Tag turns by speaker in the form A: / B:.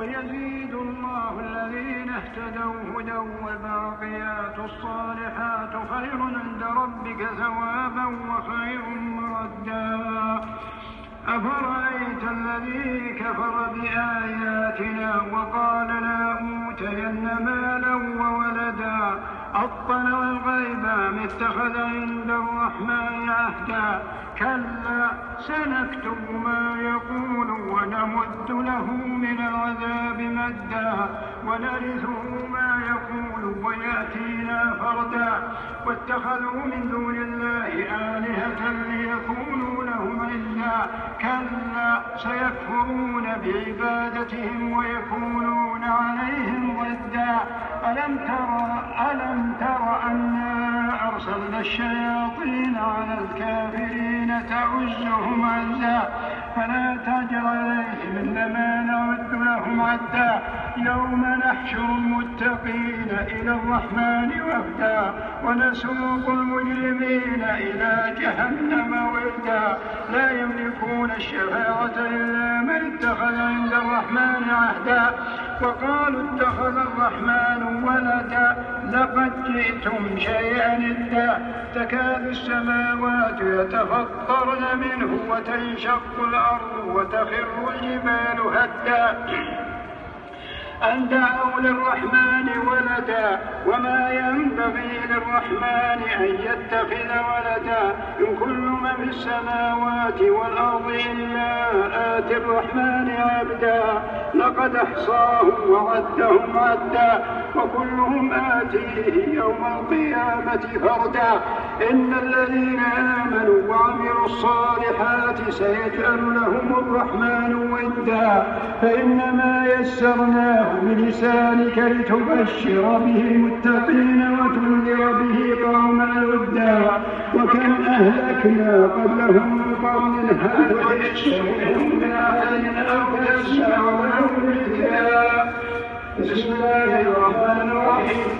A: ويزيد الله الذين اهتدوا هدى والباقيات الصالحات خير عند ربك ثوابا وخير مردا. أفرأيت الذي كفر بآياتنا وقال لأوتين مالا وولدا أطلع الغيب أم اتخذ عند الرحمن عهدا كلا سنكتب ما يقول ونمد له من العذاب مدا ونرثه ما يقول ويأتينا فردا. واتخذوا من دون الله آلهة ليكونوا لهم عزا كلا سيكفرون بعبادتهم ويكونون عليهم ضدا. ألم تر أنا أرسلنا الشياطين على الكافرين تعزهم عزا فلا تعجل عليهم إنما نعد لهم عدا. يوم نحشر المتقين إلى الرحمن وفدا ونسوق المجرمين إلى جهنم وردا. لا يملكون الشفاعة إلا من اتخذ عند الرحمن عهدا وقالوا اتخذ الرحمن ولدا لقد جئتم شيئا إدا. تكاد السماوات يتفطرن منه وتنشق الأرض وتخر الجبال هدا أن دعوا للرحمن ولدا وما ينبغي للرحمن أن يتخذ ولدا إن كل من في السماوات والأرض إلا آتي الرحمن عبدا لقد أحصاهم وعدهم عدا وكلهم آتيه يوم القيامة فردا. إن الذين آمنوا وعملوا الصالحات سيجعل لهم الرحمن ودا فإنما يسرناه بلسانك لتبشر به المتقين وتنذر به قوما لدا. وكم أهلكنا قبلهم من قرن هل تحسهم من أحد أو تسمع لهم ركزا. بسم الله الرحمن الرحيم.